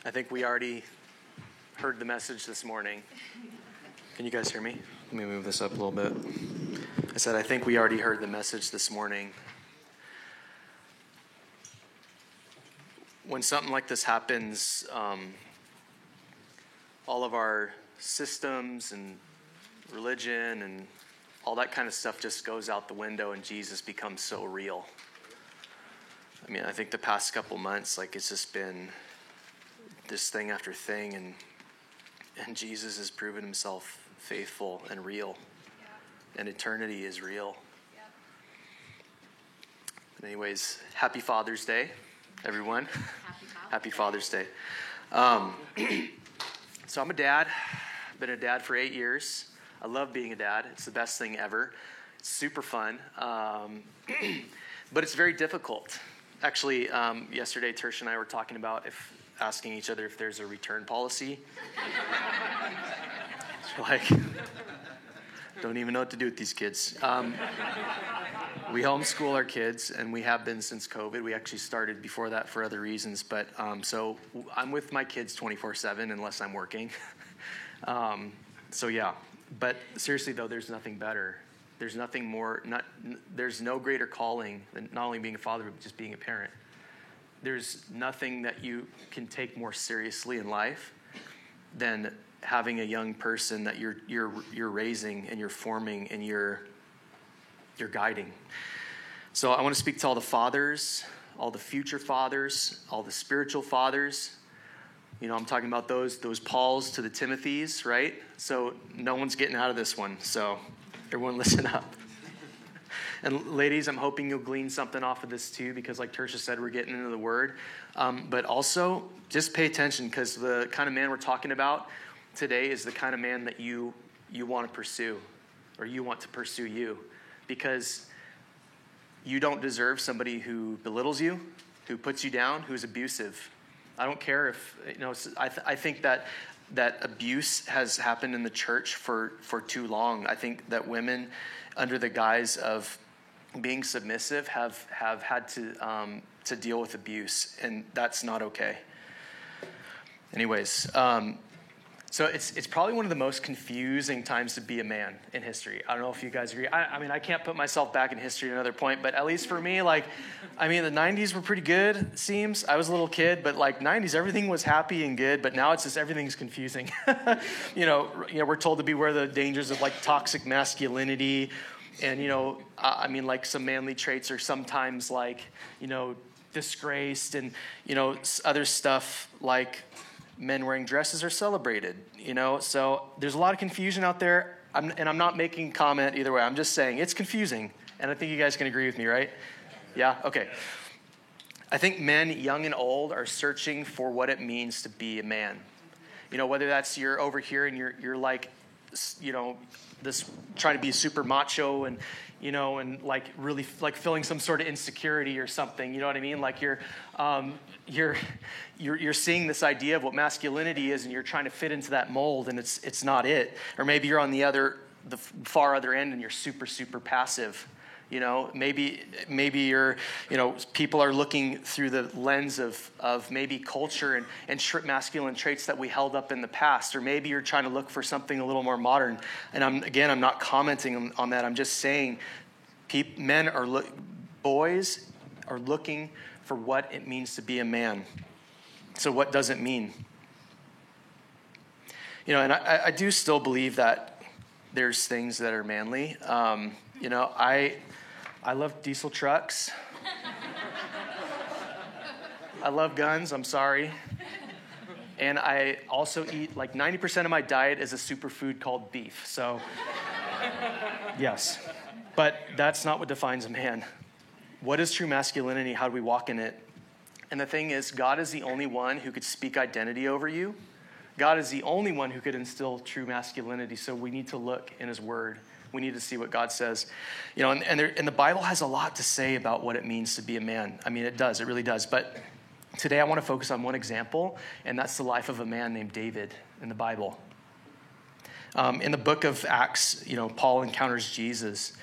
I think we already heard the message this morning. Can you guys hear me? Let me move this up a little bit. I said, I think we already heard the message this morning. When something like this happens, all of our systems and religion and all that kind of stuff just goes out the window and Jesus becomes so real. I mean, I think the past couple months, it's just been this thing after thing, and Jesus has proven himself faithful and real. Yeah. And eternity is real. Yeah. Anyways, happy Father's Day, everyone. Happy Father's Day. So I'm a dad. I've been a dad for 8 years. I love being a dad. It's the best thing ever. It's super fun. But it's very difficult. Actually, yesterday, Tersh and I were talking about asking each other if there's a return policy. Don't even know what to do with these kids. We homeschool our kids, and we have been since COVID. We actually started before that for other reasons. But so I'm with my kids 24/7 unless I'm working. So yeah. But seriously, though, there's nothing better. There's nothing more. There's no greater calling than not only being a father, but just being a parent. There's nothing that you can take more seriously in life than having a young person that you're raising and you're forming and you're guiding. So I want to speak to all the fathers, all the future fathers, all the spiritual fathers. You know, I'm talking about those Pauls to the Timothys, right? So no one's getting out of this one. So everyone listen up. And ladies, I'm hoping you'll glean something off of this too, because like Tertia said, we're getting into the word. But also, just pay attention, because the kind of man we're talking about today is the kind of man that you want to pursue, or you want to pursue you. Because you don't deserve somebody who belittles you, who puts you down, who's abusive. I don't care if, I think that abuse has happened in the church for too long. I think that women, under the guise of being submissive, have had to deal with abuse, and that's not okay. Anyways, so it's probably one of the most confusing times to be a man in history. I don't know if you guys agree. I mean, I can't put myself back in history at another point, but at least for me, the 90s were pretty good, it seems. I was a little kid, but 90s, everything was happy and good, but now it's just everything's confusing. We're told to beware the dangers of toxic masculinity, and some manly traits are sometimes disgraced, and other stuff like men wearing dresses are celebrated, So there's a lot of confusion out there. I'm not making comment either way. I'm just saying it's confusing. And I think you guys can agree with me, right? Yeah? Okay. I think men, young and old, are searching for what it means to be a man. Whether that's you're over here and you're this trying to be super macho and, and really feeling some sort of insecurity or something, you know what I mean? You're seeing this idea of what masculinity is, and you're trying to fit into that mold, and it's not it. Or maybe you're on the far other end, and you're super, super passive. Maybe you're, people are looking through the lens of maybe culture and masculine traits that we held up in the past. Or maybe you're trying to look for something a little more modern. And I'm not commenting on that. I'm just saying boys are looking for what it means to be a man. So what does it mean? And I do still believe that there's things that are manly. I love diesel trucks. I love guns, I'm sorry. And I also eat 90% of my diet is a superfood called beef. So, yes. But that's not what defines a man. What is true masculinity? How do we walk in it? And the thing is, God is the only one who could speak identity over you. God is the only one who could instill true masculinity. So we need to look in his word. We need to see what God says. And the Bible has a lot to say about what it means to be a man. I mean, it does. It really does. But today I want to focus on one example, and that's the life of a man named David in the Bible. In the book of Acts, Paul encounters Jesus.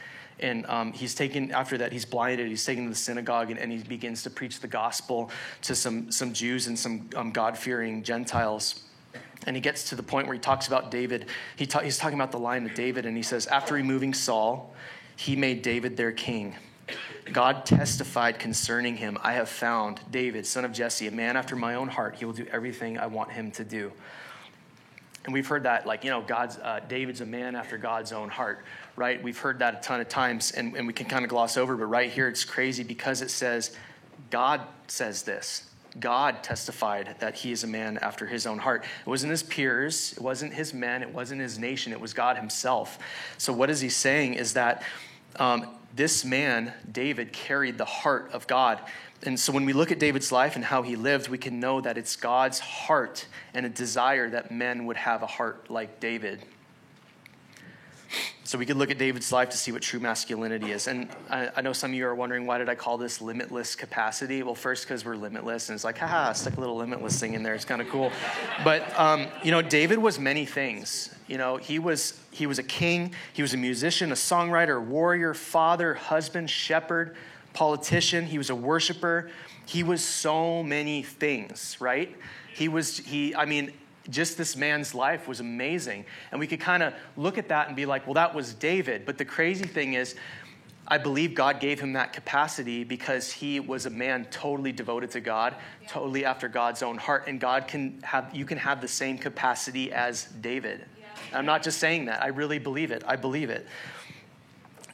And he's taken, after that, he's blinded. He's taken to the synagogue, and he begins to preach the gospel to some Jews and some God-fearing Gentiles. And he gets to the point where he talks about David. He's talking about the line of David, and he says, after removing Saul, he made David their king. God testified concerning him, I have found David, son of Jesse, a man after my own heart. He will do everything I want him to do. And we've heard that, David's a man after God's own heart, right? We've heard that a ton of times, and we can kind of gloss over, but right here it's crazy because it says, God says this. God testified that he is a man after his own heart. It wasn't his peers, it wasn't his men, it wasn't his nation, it was God himself. So what is he saying is that this man, David, carried the heart of God. And so when we look at David's life and how he lived, we can know that it's God's heart and a desire that men would have a heart like David. So we could look at David's life to see what true masculinity is. And I know some of you are wondering, why did I call this limitless capacity? Well, first, because we're limitless. And it's like, stick a little limitless thing in there. It's kind of cool. But, David was many things. He was a king. He was a musician, a songwriter, warrior, father, husband, shepherd, politician. He was a worshiper. He was so many things, right? Just this man's life was amazing. And we could kind of look at that and be like, well, that was David. But the crazy thing is, I believe God gave him that capacity because he was a man totally devoted to God, totally after God's own heart. And you can have the same capacity as David. Yeah. I'm not just saying that. I really believe it. I believe it.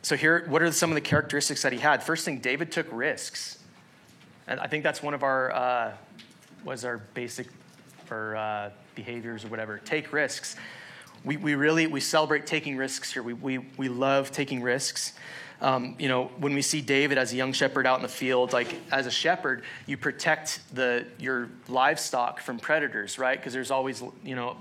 So here, what are some of the characteristics that he had? First thing, David took risks. And I think that's one of our basic behaviors or whatever. Take risks. We celebrate taking risks here. We love taking risks. When we see David as a young shepherd out in the field, like as a shepherd, you protect your livestock from predators, right? Because there's always,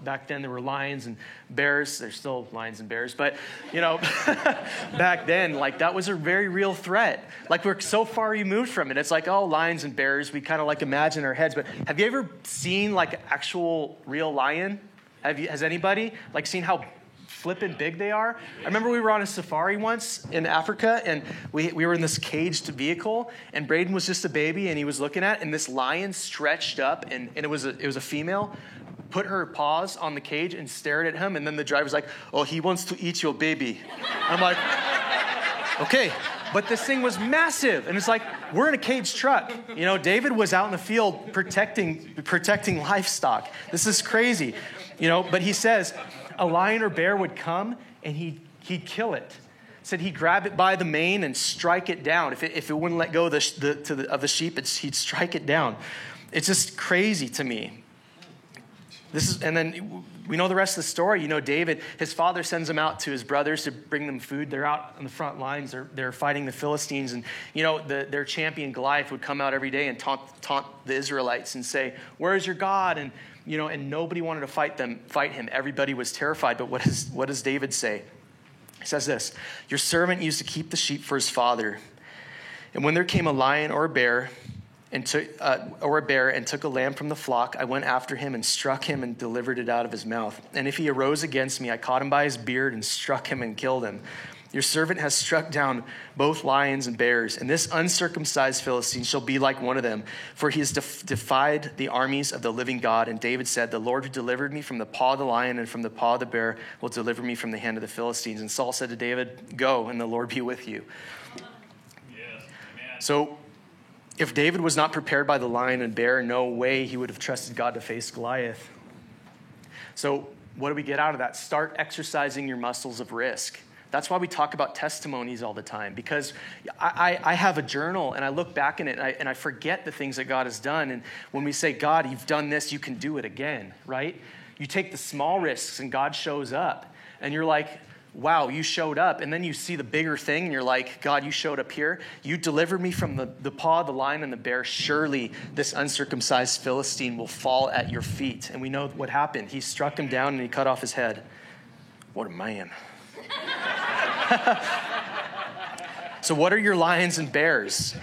back then there were lions and bears. There's still lions and bears, but back then, that was a very real threat. We're so far removed from it. It's like, oh, lions and bears. We kind of imagine in our heads. But have you ever seen actual real lion? Has anybody seen how flippin' big they are? I remember we were on a safari once in Africa, and we were in this caged vehicle, and Braden was just a baby, and he was looking at it, and this lion stretched up, and it was a female, put her paws on the cage and stared at him, and then the driver's like, oh, he wants to eat your baby. I'm like, okay. But this thing was massive, and it's like, we're in a caged truck. David was out in the field protecting livestock. This is crazy. But he says a lion or bear would come and he'd kill it. Said he'd grab it by the mane and strike it down. If it wouldn't let go of the sheep, he'd strike it down. It's just crazy to me. And then we know the rest of the story. David, his father sends him out to his brothers to bring them food. They're out on the front lines. They're fighting the Philistines. And, their champion Goliath would come out every day and taunt the Israelites and say, where's your God? And, and nobody wanted to fight him. Everybody was terrified. But what does David say? He says this, your servant used to keep the sheep for his father. And when there came a lion or a bear and took a lamb from the flock, I went after him and struck him and delivered it out of his mouth. And if he arose against me, I caught him by his beard and struck him and killed him. Your servant has struck down both lions and bears, and this uncircumcised Philistine shall be like one of them, for he has defied the armies of the living God. And David said, the Lord who delivered me from the paw of the lion and from the paw of the bear will deliver me from the hand of the Philistines. And Saul said to David, go, and the Lord be with you. Yes, amen. So if David was not prepared by the lion and bear, no way he would have trusted God to face Goliath. So what do we get out of that? Start exercising your muscles of risk. That's why we talk about testimonies all the time, because I have a journal and I look back in it and I forget the things that God has done. And when we say, God, you've done this, you can do it again, right? You take the small risks and God shows up and you're like, wow, you showed up. And then you see the bigger thing and you're like, God, you showed up here. You delivered me from the paw of the lion and the bear. Surely this uncircumcised Philistine will fall at your feet. And we know what happened. He struck him down and he cut off his head. What a man. So what are your lions and bears?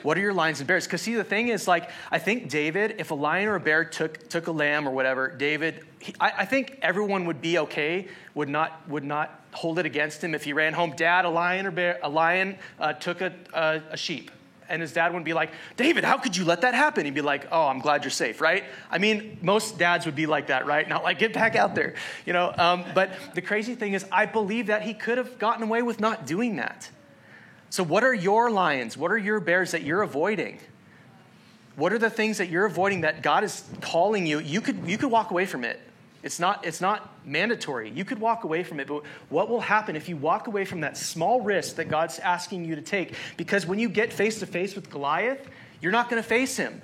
What are your lions and bears? Because see, the thing is, like, I think David, if a lion or a bear took a lamb or whatever, David, I think everyone would be okay, would not hold it against him if he ran home. Dad, a lion took a sheep. And his dad wouldn't be like, David, how could you let that happen? He'd be like, oh, I'm glad you're safe, right? I mean, most dads would be like that, right? Not like, get back out there, you know? But the crazy thing is, I believe that he could have gotten away with not doing that. So what are your lions? What are your bears that you're avoiding? What are the things that you're avoiding that God is calling you? You could walk away from it. It's not mandatory. You could walk away from it, but what will happen if you walk away from that small risk that God's asking you to take? Because when you get face to face with Goliath, you're not going to face him.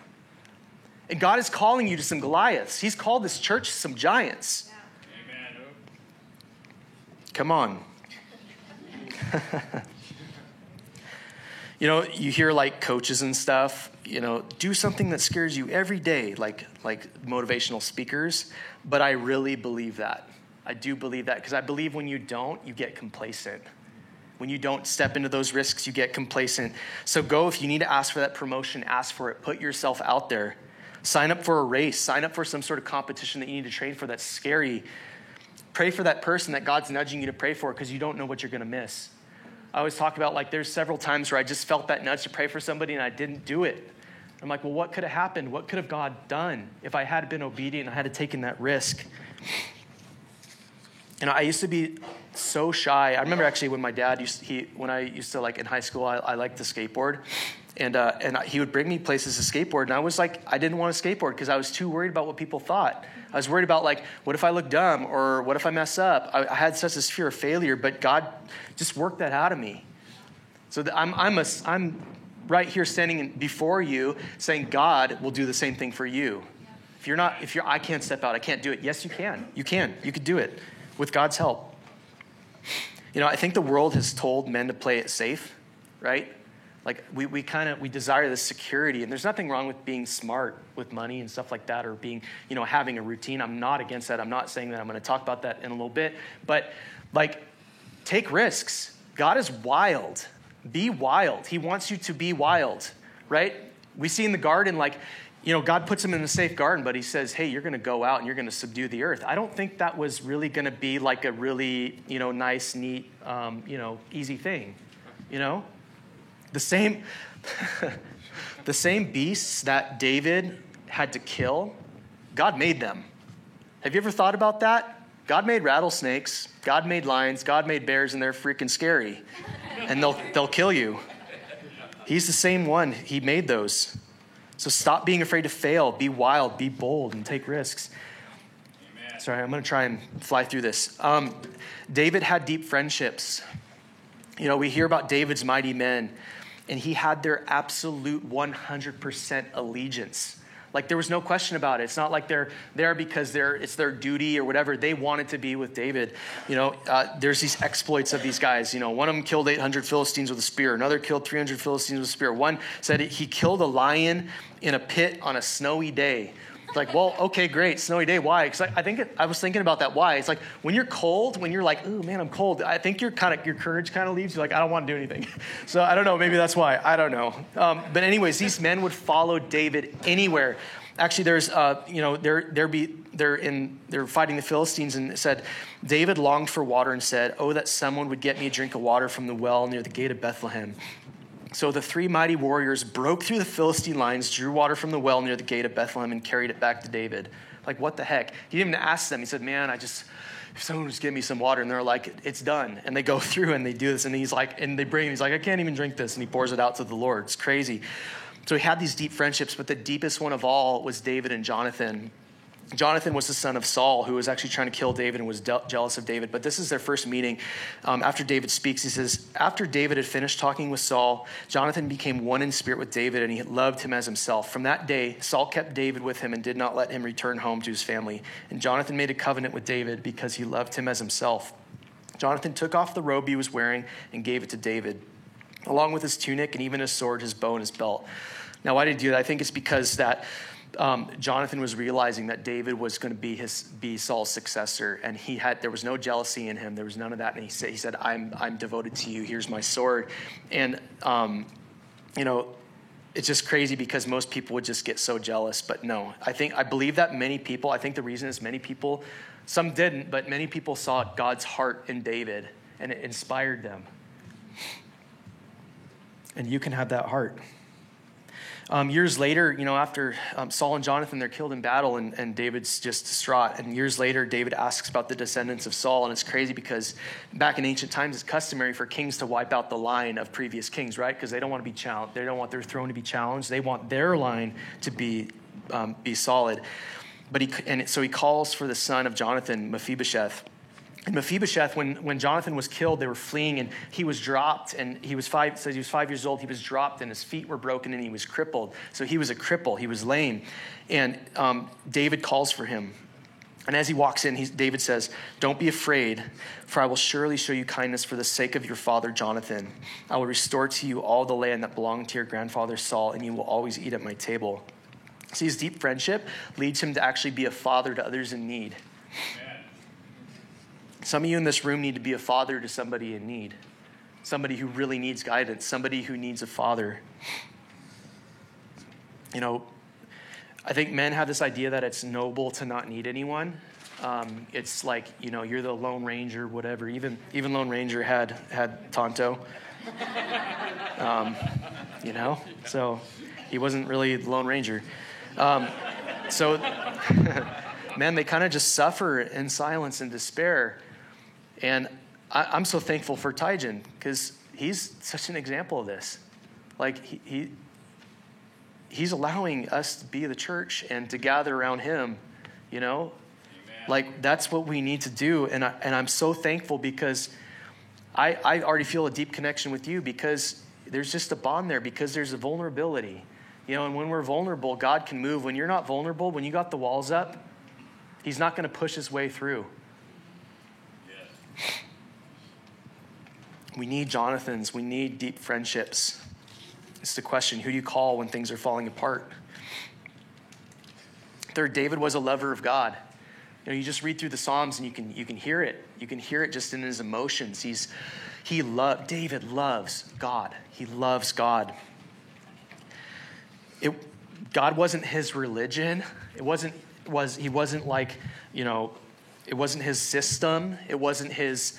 And God is calling you to some Goliaths. He's called this church some giants. Amen. Come on. You know, you hear like coaches and stuff, you know, do something that scares you every day, like motivational speakers. But I really believe that. I do believe that, because I believe when you don't, you get complacent. When you don't step into those risks, you get complacent. So go, if you need to ask for that promotion, ask for it. Put yourself out there. Sign up for a race. Sign up for some sort of competition that you need to train for that's scary. Pray for that person that God's nudging you to pray for, because you don't know what you're going to miss. I always talk about, like, there's several times where I just felt that nudge to pray for somebody and I didn't do it. I'm like, well, what could have happened? What could have God done if I had been obedient and I had taken that risk? You know, I used to be so shy. I remember actually when my dad when I used to, like, in high school, I liked to skateboard. And he would bring me places to skateboard. And I was like, I didn't want to skateboard because I was too worried about what people thought. I was worried about, like, what if I look dumb, or what if I mess up? I had such this fear of failure, but God just worked that out of me. So I'm right here standing before you saying God will do the same thing for you. If I can't step out, I can't do it. Yes, you can. You could do it with God's help. You know, I think the world has told men to play it safe, right? Like, we desire this security, and there's nothing wrong with being smart with money and stuff like that, or being, you know, having a routine. I'm not against that. I'm not saying that. I'm going to talk about that in a little bit, but, like, take risks. God is wild. Be wild. He wants you to be wild, right? We see in the garden, like, you know, God puts him in a safe garden, but he says, hey, you're going to go out and you're going to subdue the earth. I don't think that was really going to be like a really, you know, nice, neat, you know, easy thing, you know? The same beasts that David had to kill, God made them. Have you ever thought about that? God made rattlesnakes, God made lions, God made bears, and they're freaking scary. And they'll kill you. He's the same one. He made those. So stop being afraid to fail. Be wild, be bold, and take risks. Amen. Sorry, I'm going to try and fly through this. David had deep friendships. You know, we hear about David's mighty men, and he had their absolute 100% allegiance. Like, there was no question about it. It's not like they're there because it's their duty or whatever. They wanted to be with David. You know, there's these exploits of these guys. You know, one of them killed 800 Philistines with a spear. Another killed 300 Philistines with a spear. One said he killed a lion in a pit on a snowy day. It's like, well, okay, great, snowy day. Why? Because I was thinking about that. Why? It's like when you're cold, when you're like, oh man, I'm cold. I think your courage kind of leaves. You're like, I don't want to do anything. So I don't know. Maybe that's why. I don't know. But anyways, these men would follow David anywhere. Actually, there's, you know, they're fighting the Philistines, and it said, David longed for water and said, oh, that someone would get me a drink of water from the well near the gate of Bethlehem. So the three mighty warriors broke through the Philistine lines, drew water from the well near the gate of Bethlehem, and carried it back to David. Like, what the heck? He didn't even ask them. He said, man, if someone would just give me some water. And they're like, it's done. And they go through and they do this. And he's like, I can't even drink this. And he pours it out to the Lord. It's crazy. So he had these deep friendships, but the deepest one of all was David and Jonathan. Jonathan was the son of Saul, who was actually trying to kill David and was jealous of David. But this is their first meeting. After David speaks, he says, after David had finished talking with Saul, Jonathan became one in spirit with David, and he loved him as himself. From that day, Saul kept David with him and did not let him return home to his family. And Jonathan made a covenant with David because he loved him as himself. Jonathan took off the robe he was wearing and gave it to David, along with his tunic and even his sword, his bow, and his belt. Now, why did he do that? I think it's because that Jonathan was realizing that David was going to be Saul's successor, and there was no jealousy in him. There was none of that. And he said, I'm devoted to you. Here's my sword. And, you know, it's just crazy because most people would just get so jealous. But no, I believe that many people, I think the reason is many people, some didn't, but many people saw God's heart in David and it inspired them. And you can have that heart. Years later, after Saul and Jonathan, they're killed in battle and David's just distraught. And years later, David asks about the descendants of Saul. And it's crazy because back in ancient times, it's customary for kings to wipe out the line of previous kings, right? Because they don't want to be challenged. They don't want their throne to be challenged. They want their line to be solid. So he calls for the son of Jonathan, Mephibosheth. And Mephibosheth, when Jonathan was killed, they were fleeing, and he was dropped, and he was 5 years old. He was dropped, and his feet were broken, and he was crippled. So he was a cripple. He was lame. And David calls for him. And as he walks in, David says, "Don't be afraid, for I will surely show you kindness for the sake of your father Jonathan. I will restore to you all the land that belonged to your grandfather Saul, and you will always eat at my table." See, his deep friendship leads him to actually be a father to others in need. Some of you in this room need to be a father to somebody in need, somebody who really needs guidance, somebody who needs a father. I think men have this idea that it's noble to not need anyone. It's like, you're the Lone Ranger, whatever. Even Lone Ranger had Tonto, so he wasn't really the Lone Ranger. So men, they kind of just suffer in silence and despair. And I'm so thankful for Tyjan because he's such an example of this. Like he's allowing us to be the church and to gather around him, Amen. Like that's what we need to do. And I'm so thankful because I already feel a deep connection with you because there's just a bond there because there's a vulnerability, and when we're vulnerable, God can move. When you're not vulnerable, when you got the walls up, he's not going to push his way through. We need Jonathans. We need deep friendships. It's the question, who do you call when things are falling apart? Third, David was a lover of God. You just read through the Psalms and you can hear it. You can hear it just in his emotions. David loves God. He loves God. God wasn't his religion. He wasn't like, it wasn't his system. It wasn't his,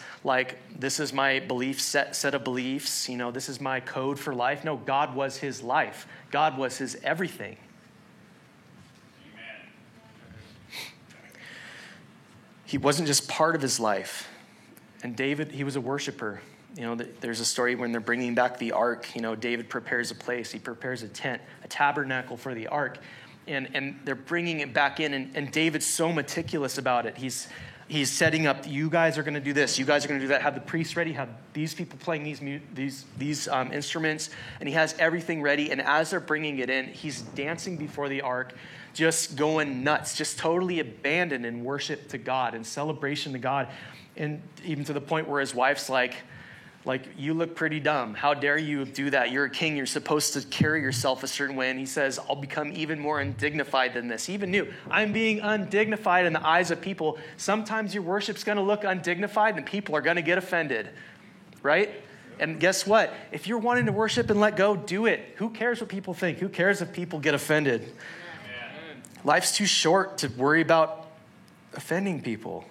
this is my belief set of beliefs. This is my code for life. No, God was his life. God was his everything. Amen. He wasn't just part of his life. And David, he was a worshiper. There's a story when they're bringing back the ark. David prepares a place. He prepares a tent, a tabernacle for the ark. And they're bringing it back in, and David's so meticulous about it. He's setting up, you guys are going to do this, you guys are going to do that, have the priests ready, have these people playing these instruments, and he has everything ready. And as they're bringing it in, he's dancing before the ark, just going nuts, just totally abandoned in worship to God and celebration to God. And even to the point where his wife's like, you look pretty dumb. How dare you do that? You're a king. You're supposed to carry yourself a certain way. And he says, I'll become even more undignified than this. He even knew, I'm being undignified in the eyes of people. Sometimes your worship's going to look undignified and people are going to get offended, right? And guess what? If you're wanting to worship and let go, do it. Who cares what people think? Who cares if people get offended? Amen. Life's too short to worry about offending people,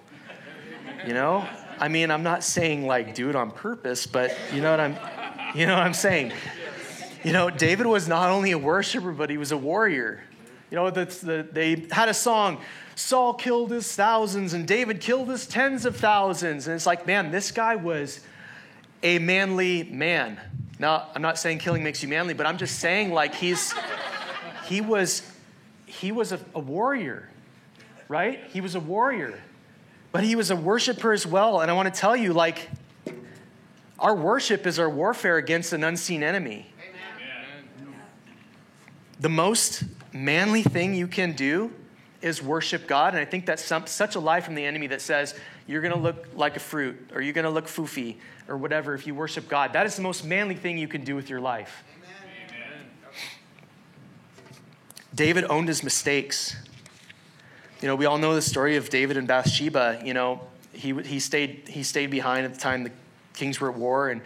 I'm not saying do it on purpose, but you know what I'm saying. David was not only a worshiper, but he was a warrior. They had a song, Saul killed his thousands and David killed his tens of thousands. And it's like, man, this guy was a manly man. Now, I'm not saying killing makes you manly, but I'm just saying he was a warrior, right? He was a warrior. But he was a worshiper as well. And I want to tell you, our worship is our warfare against an unseen enemy. Amen. The most manly thing you can do is worship God. And I think that's such a lie from the enemy that says, you're going to look like a fruit, or you're going to look foofy, or whatever if you worship God. That is the most manly thing you can do with your life. Amen. David owned his mistakes. We all know the story of David and Bathsheba. He stayed behind at the time the kings were at war, and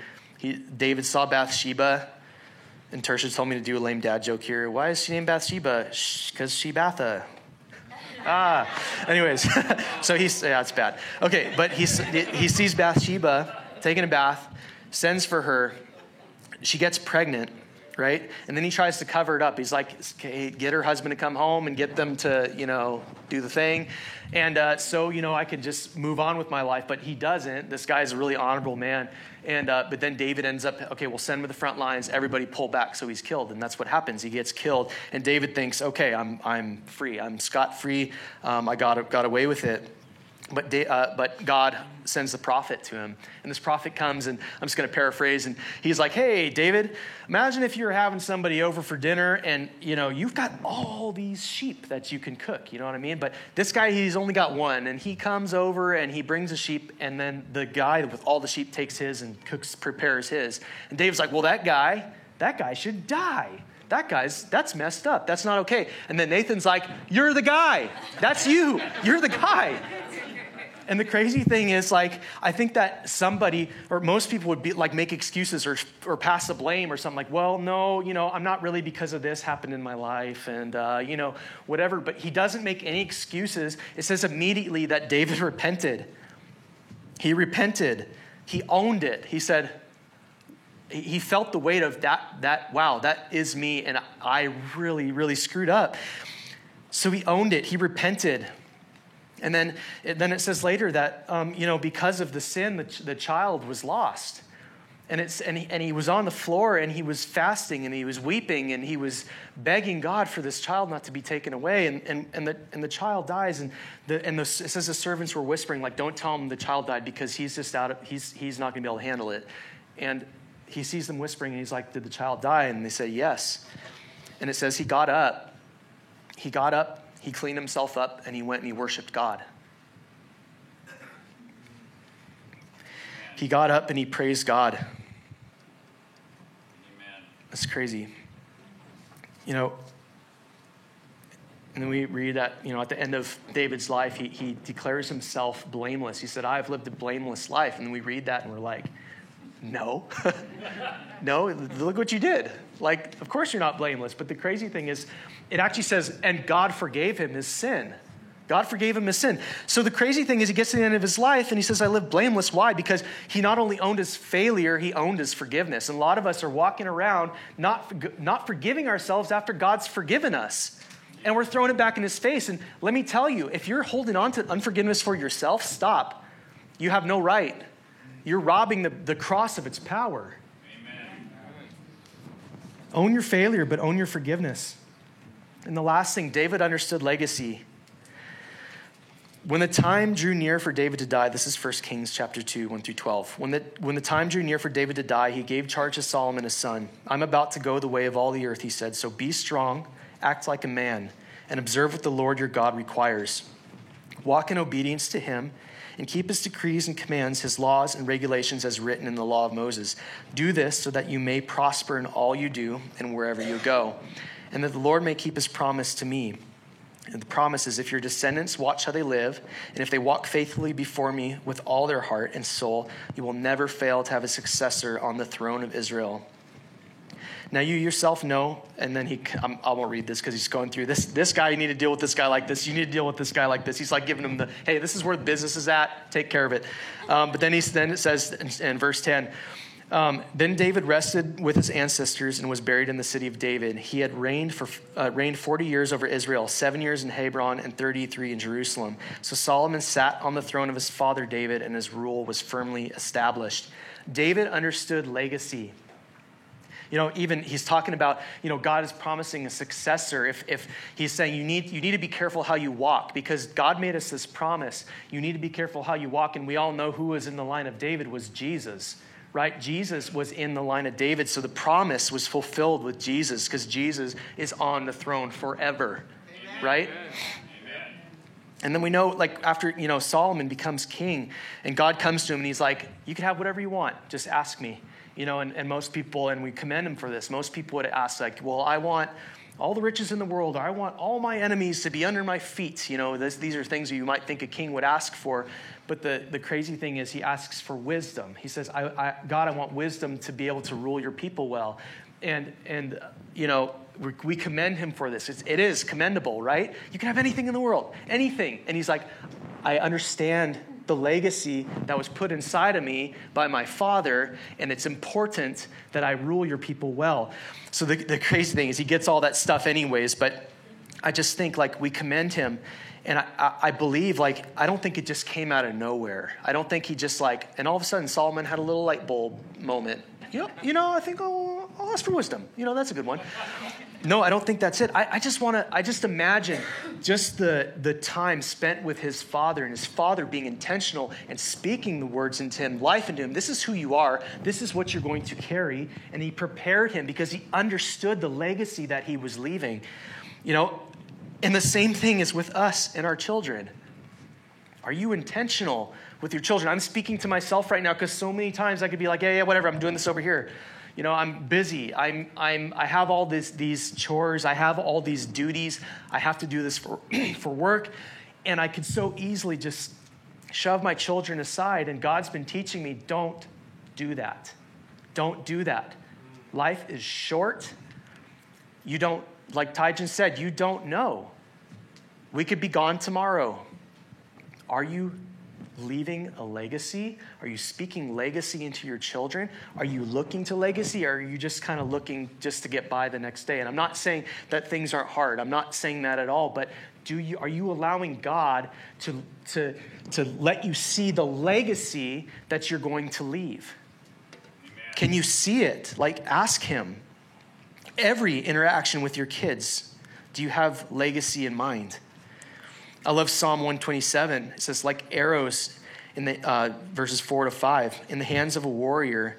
David saw Bathsheba, And Tertia told me to do a lame dad joke here. Why is she named Bathsheba? Because she batha. Anyways, so it's bad. Okay, but he sees Bathsheba taking a bath, sends for her. She gets pregnant, right? And then he tries to cover it up. He's like, okay, get her husband to come home and get them to, do the thing. And so I could just move on with my life, but he doesn't. This guy's a really honorable man. And but then David ends up, okay, we'll send him to the front lines. Everybody pull back, so he's killed. And that's what happens. He gets killed. And David thinks, okay, I'm free. I'm scot-free. I got away with it. But God sends the prophet to him. And this prophet comes, and I'm just going to paraphrase, and he's like, hey, David, imagine if you were having somebody over for dinner, and, you've got all these sheep that you can cook, you know what I mean? But this guy, he's only got one, and he comes over, and he brings a sheep, and then the guy with all the sheep takes his and prepares his. And David's like, well, that guy should die. That's messed up. That's not okay. And then Nathan's like, you're the guy. That's you. You're the guy. And the crazy thing is, I think that somebody or most people would be make excuses or pass the blame or something like, well, no, I'm not really, because of this happened in my life and, whatever. But he doesn't make any excuses. It says immediately that David repented. He repented. He owned it. He said, he felt the weight of that, wow, that is me. And I really, really screwed up. So he owned it. He repented. And then it says later that, because of the sin, the child was lost. And he was on the floor, and he was fasting, and he was weeping, and he was begging God for this child not to be taken away. And the child dies, it says the servants were whispering, don't tell him the child died, because he's just he's not going to be able to handle it. And he sees them whispering, and he's like, did the child die? And they say, yes. And it says he got up. He cleaned himself up, and he went and he worshiped God. He got up and he praised God. Amen. That's crazy. And then we read that, at the end of David's life, he declares himself blameless. He said, I've lived a blameless life. And then we read that and we're like, no. No, look what you did. Of course you're not blameless. But the crazy thing is, it actually says, and God forgave him his sin. God forgave him his sin. So the crazy thing is, he gets to the end of his life and he says, I live blameless. Why? Because he not only owned his failure, he owned his forgiveness. And a lot of us are walking around not forgiving ourselves after God's forgiven us. And we're throwing it back in his face. And let me tell you, if you're holding on to unforgiveness for yourself, stop. You have no right. You're robbing the cross of its power. Amen. Own your failure, but own your forgiveness. And the last thing, David understood legacy. When the time drew near for David to die, this is 1 Kings chapter 2, 1 through 12. When the time drew near for David to die, he gave charge to Solomon his son. I'm about to go the way of all the earth, he said. So be strong, act like a man, and observe what the Lord your God requires. Walk in obedience to him, and keep his decrees and commands, his laws and regulations as written in the law of Moses. Do this so that you may prosper in all you do and wherever you go, and that the Lord may keep his promise to me. And the promise is, if your descendants watch how they live, and if they walk faithfully before me with all their heart and soul, you will never fail to have a successor on the throne of Israel. Now you yourself know, and then I won't read this because he's going through this guy, you need to deal with this guy like this. You need to deal with this guy like this. He's giving him hey, this is where the business is at. Take care of it. But then it says in verse 10, then David rested with his ancestors and was buried in the city of David. He had reigned 40 years over Israel, 7 years in Hebron and 33 in Jerusalem. So Solomon sat on the throne of his father David, and his rule was firmly established. David understood legacy. Even he's talking about, God is promising a successor. If he's saying you need to be careful how you walk, because God made us this promise. You need to be careful how you walk. And we all know who was in the line of David was Jesus, right? Jesus was in the line of David. So the promise was fulfilled with Jesus, because Jesus is on the throne forever, Amen. Right? Amen. And then we know, after, Solomon becomes king, and God comes to him and he's like, you can have whatever you want. Just ask me. And most people, and we commend him for this, most people would ask, well, I want all the riches in the world, or I want all my enemies to be under my feet. These are things you might think a king would ask for. But the crazy thing is, he asks for wisdom. He says, God, I want wisdom to be able to rule your people well. And we commend him for this. It is commendable, right? You can have anything in the world, anything. And he's like, I understand the legacy that was put inside of me by my father, and it's important that I rule your people well. So the crazy thing is he gets all that stuff anyways, but I just think like we commend him. And I believe, like, I don't think it just came out of nowhere. I don't think he just and all of a sudden Solomon had a little light bulb moment. I think I'll ask for wisdom. That's a good one. No, I don't think that's it. I just imagine just the time spent with his father and his father being intentional and speaking the words into him, life into him. This is who you are. This is what you're going to carry. And he prepared him because he understood the legacy that he was leaving. And the same thing is with us and our children. Are you intentional with your children? I'm speaking to myself right now because so many times I could be like, yeah, whatever, I'm doing this over here. I'm busy. I have all these chores. I have all these duties. I have to do this for work. And I could so easily just shove my children aside. And God's been teaching me, don't do that. Don't do that. Life is short. You don't, like Tyjan said, you don't know. We could be gone tomorrow. Are you leaving a legacy? Are you speaking legacy into your children? Are you looking to legacy, or are you just kind of looking just to get by the next day? And I'm not saying that things aren't hard. I'm not saying that at all. But are you allowing God to let you see the legacy that you're going to leave? Amen. Can you see it? Ask him. Every interaction with your kids, do you have legacy in mind? I love Psalm 127. It says, like arrows in the verses 4-5, in the hands of a warrior,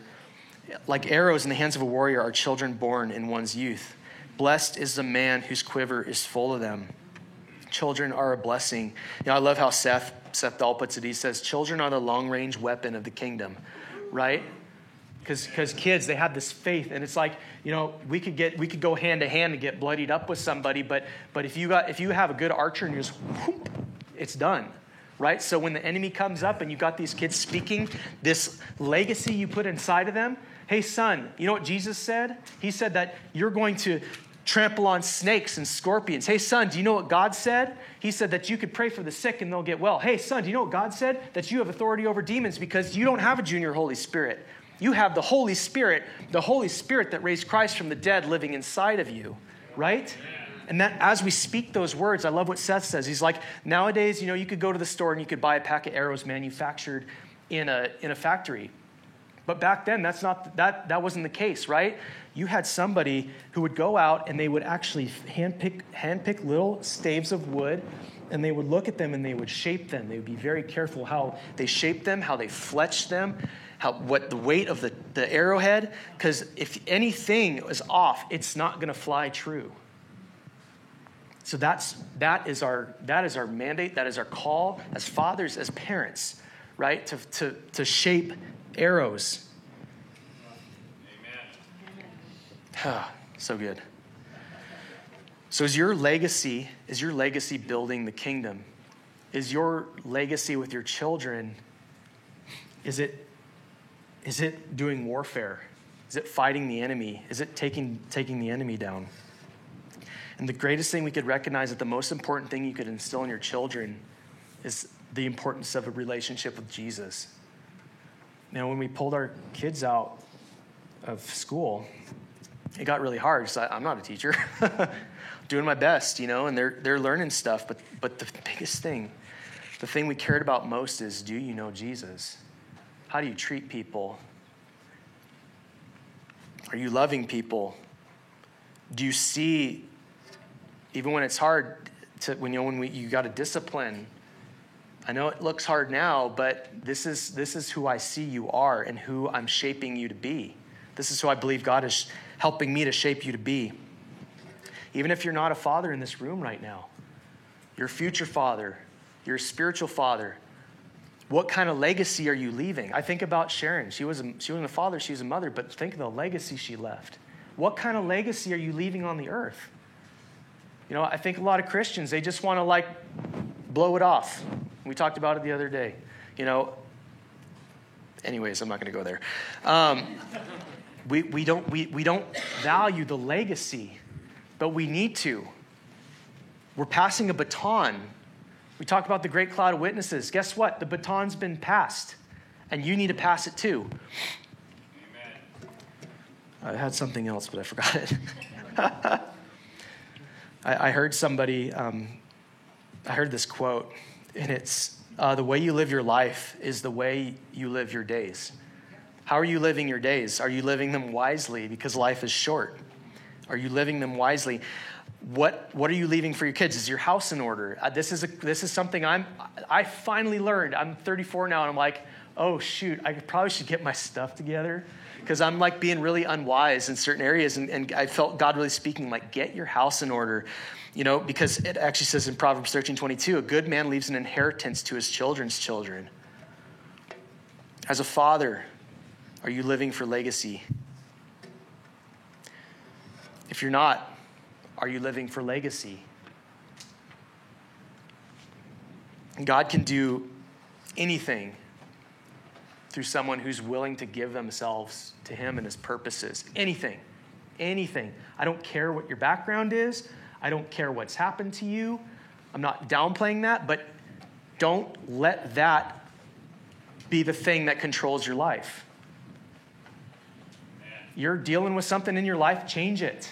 like arrows in the hands of a warrior are children born in one's youth. Blessed is the man whose quiver is full of them. Children are a blessing. I love how Seth Dahl puts it. He says, children are the long-range weapon of the kingdom, right? Because kids, they have this faith, and it's like, we could go hand to hand and get bloodied up with somebody, but if you have a good archer and you just whoop, it's done, right? So when the enemy comes up and you got these kids speaking this legacy you put inside of them, hey son, you know what Jesus said? He said that you're going to trample on snakes and scorpions. Hey son, do you know what God said? He said that you could pray for the sick and they'll get well. Hey son, do you know what God said? That you have authority over demons because you don't have a junior Holy Spirit. You have the Holy Spirit that raised Christ from the dead living inside of you, right? And that as we speak those words, I love what Seth says. He's like, nowadays, you could go to the store and you could buy a pack of arrows manufactured in a factory. But back then, that wasn't the case, right? You had somebody who would go out and they would actually handpick little staves of wood, and they would look at them and they would shape them. They would be very careful how they shaped them, how they fletched them, what the weight of the arrowhead, because if anything is off, it's not going to fly true. So that is our mandate, that is our call as fathers, as parents, right? To shape arrows. Amen. So good. So is your legacy building the kingdom? Is your legacy with your children, is it doing warfare? Is it fighting the enemy? Is it taking the enemy down? And the greatest thing we could recognize, that the most important thing you could instill in your children is the importance of a relationship with Jesus. When we pulled our kids out of school, it got really hard because I'm not a teacher. Doing my best, and they're learning stuff. But the biggest thing, the thing we cared about most is, do you know Jesus? How do you treat people? Are you loving people? Do you see, even when it's hard, when you got to discipline? I know it looks hard now, but this is who I see you are and who I'm shaping you to be. This is who I believe God is helping me to shape you to be. Even if you're not a father in this room right now, you're a future father, you're a spiritual father. What kind of legacy are you leaving? I think about Sharon. She wasn't a father, she was a mother, but think of the legacy she left. What kind of legacy are you leaving on the earth? I think a lot of Christians, they just want to blow it off. We talked about it the other day. Anyways, I'm not going to go there. We don't value the legacy, but we need to. We're passing a baton. We talk about the great cloud of witnesses. Guess what? The baton's been passed, and you need to pass it too. Amen. I had something else, but I forgot it. I heard somebody, I heard this quote, and it's, the way you live your life is the way you live your days. How are you living your days? Are you living them wisely because life is short? Are you living them wisely? What are you leaving for your kids? Is your house in order? This is something I finally learned. I'm 34 now, and I'm like, oh shoot, I probably should get my stuff together, because I'm like being really unwise in certain areas, and I felt God really speaking, like, get your house in order, because it actually says in Proverbs 13:22, a good man leaves an inheritance to his children's children. As a father, are you living for legacy? If you're not, are you living for legacy? God can do anything through someone who's willing to give themselves to him and his purposes. Anything. I don't care what your background is. I don't care what's happened to you. I'm not downplaying that, but don't let that be the thing that controls your life. You're dealing with something in your life, change it.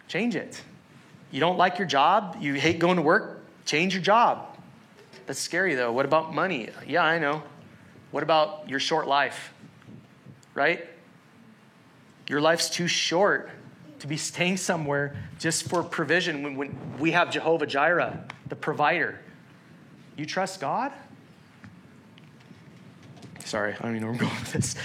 Change it. You don't like your job, you hate going to work, change your job. That's scary though. What about money? Yeah, I know. What about your short life? Right? Your life's too short to be staying somewhere just for provision when we have Jehovah Jireh, the provider. You trust God? Sorry, I don't even know where I'm going with this.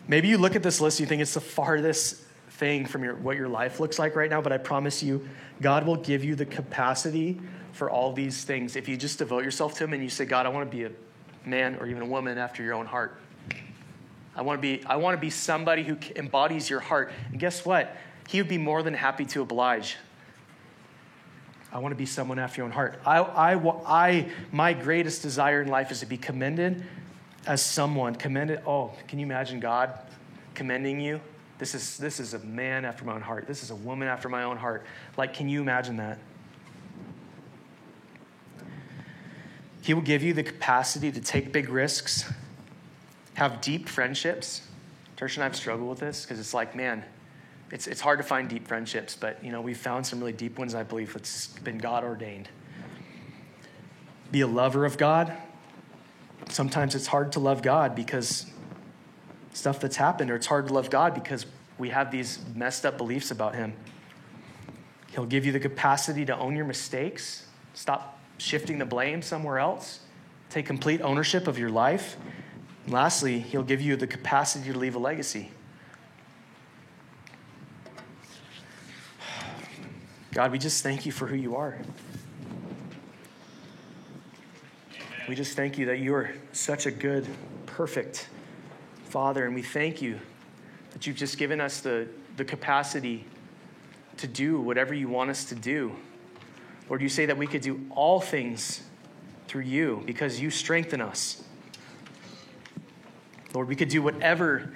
Maybe you look at this list, you think it's the farthest thing from what your life looks like right now, but I promise you, God will give you the capacity for all these things if you just devote yourself to him and you say, God, I want to be a man or even a woman after your own heart. I want to be somebody who embodies your heart. And guess what? He would be more than happy to oblige. I want to be someone after your own heart. My greatest desire in life is to be commended as someone. Commended. Oh, can you imagine God commending you? This is a man after my own heart. This is a woman after my own heart. Like, can you imagine that? He will give you the capacity to take big risks, have deep friendships. Tersh and I have struggled with this because it's like, man, it's hard to find deep friendships, but we've found some really deep ones. I believe it's been God ordained. Be a lover of God. Sometimes it's hard to love God because stuff that's happened, or it's hard to love God because we have these messed up beliefs about him. He'll give you the capacity to own your mistakes. Stop shifting the blame somewhere else. Take complete ownership of your life. And lastly, he'll give you the capacity to leave a legacy. God, we just thank you for who you are. We just thank you that you are such a good, perfect Father, and we thank you that you've just given us the capacity to do whatever you want us to do. Lord, you say that we could do all things through you because you strengthen us. Lord, we could do whatever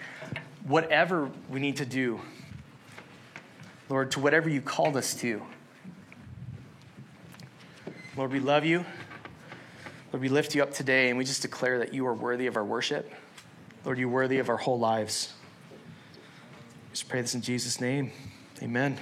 we need to do. Lord, to whatever you called us to. Lord, we love you. Lord, we lift you up today, and we just declare that you are worthy of our worship. Lord, you're worthy of our whole lives. Just pray this in Jesus' name. Amen.